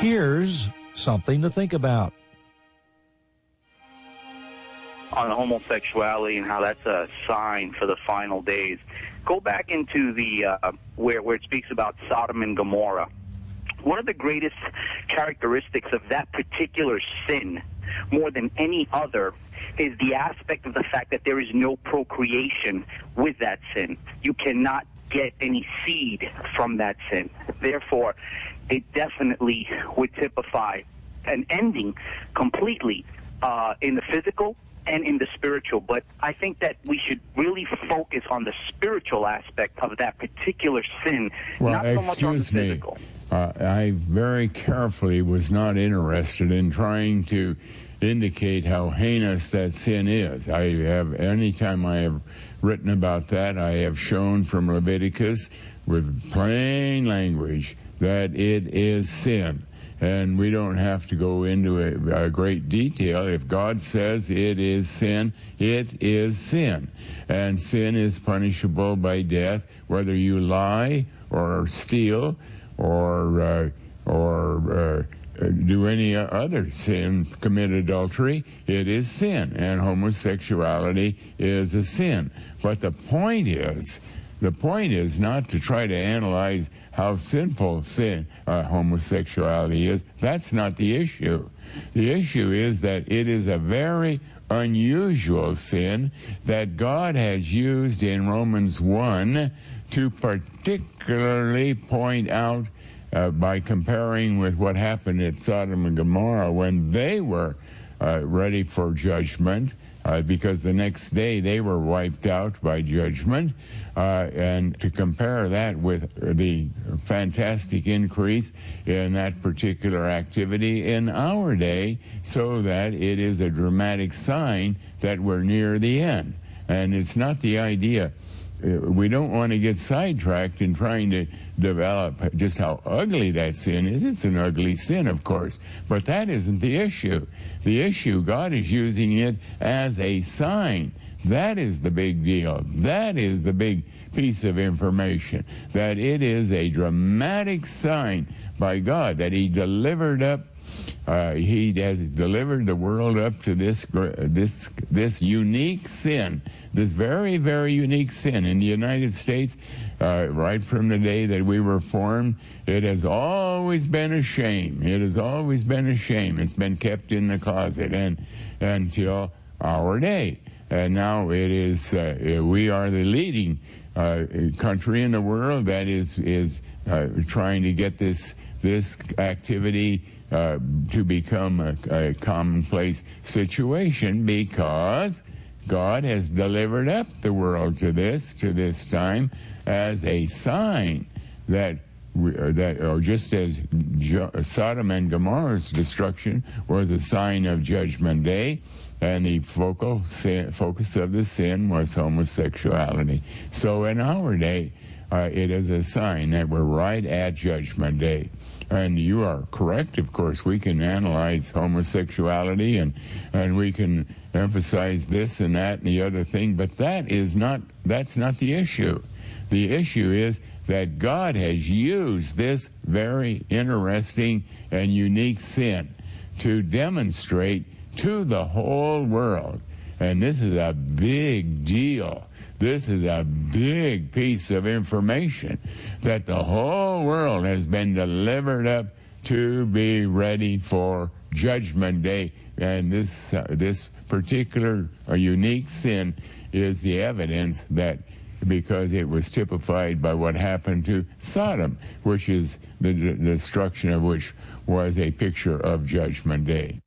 Here's something to think about. On homosexuality and how that's a sign for the final days. Go back into the where it speaks about Sodom and Gomorrah. One of the greatest characteristics of that particular sin, more than any other, is the aspect of the fact that there is no procreation with that sin. You cannot get any seed from that sin. Therefore, it definitely would typify an ending completely in the physical and in the spiritual. But I think that we should really focus on the spiritual aspect of that particular sin, not so much on the physical. I very carefully was not interested in trying to indicate how heinous that sin is. Anytime I have written about that, I have shown from Leviticus with plain language that it is sin. And we don't have to go into a great detail. If God says it is sin, it is sin. And sin is punishable by death, whether you lie or steal or do any other sin, commit adultery, it is sin. And homosexuality is a sin. But the point is not to try to analyze how sinful homosexuality is. That's not the issue. The issue is that it is a very unusual sin that God has used in Romans 1 to particularly point out by comparing with what happened at Sodom and Gomorrah when they were ready for judgment, because the next day they were wiped out by judgment, and to compare that with the fantastic increase in that particular activity in our day, so that it is a dramatic sign that we're near the end. And it's not the idea. We don't want to get sidetracked in trying to develop just how ugly that sin is. It's an ugly sin, of course, but that isn't the issue. The issue, God is using it as a sign. That is the big deal. That is the big piece of information, that it is a dramatic sign by God that He delivered up. He has delivered the world up to this unique sin, this very, very unique sin in the United States. Right from the day that we were formed, it has always been a shame. It has always been a shame. It's been kept in the closet until our day. And now it is. We are the leading country in the world that is trying to get this activity to become a commonplace situation, because God has delivered up the world to this time as a sign that just as Sodom and Gomorrah's destruction was a sign of Judgment Day, and the focus of the sin was homosexuality. So in our day, it is a sign that we're right at Judgment Day. And you are correct, of course. We can analyze homosexuality and we can emphasize this and that and the other thing, but that's not the issue. The issue is that God has used this very interesting and unique sin to demonstrate to the whole world. And this is a big deal. This is a big piece of information, that the whole world has been delivered up to be ready for Judgment Day. And this particular unique sin is the evidence that, because it was typified by what happened to Sodom, which is the destruction of which was a picture of Judgment Day.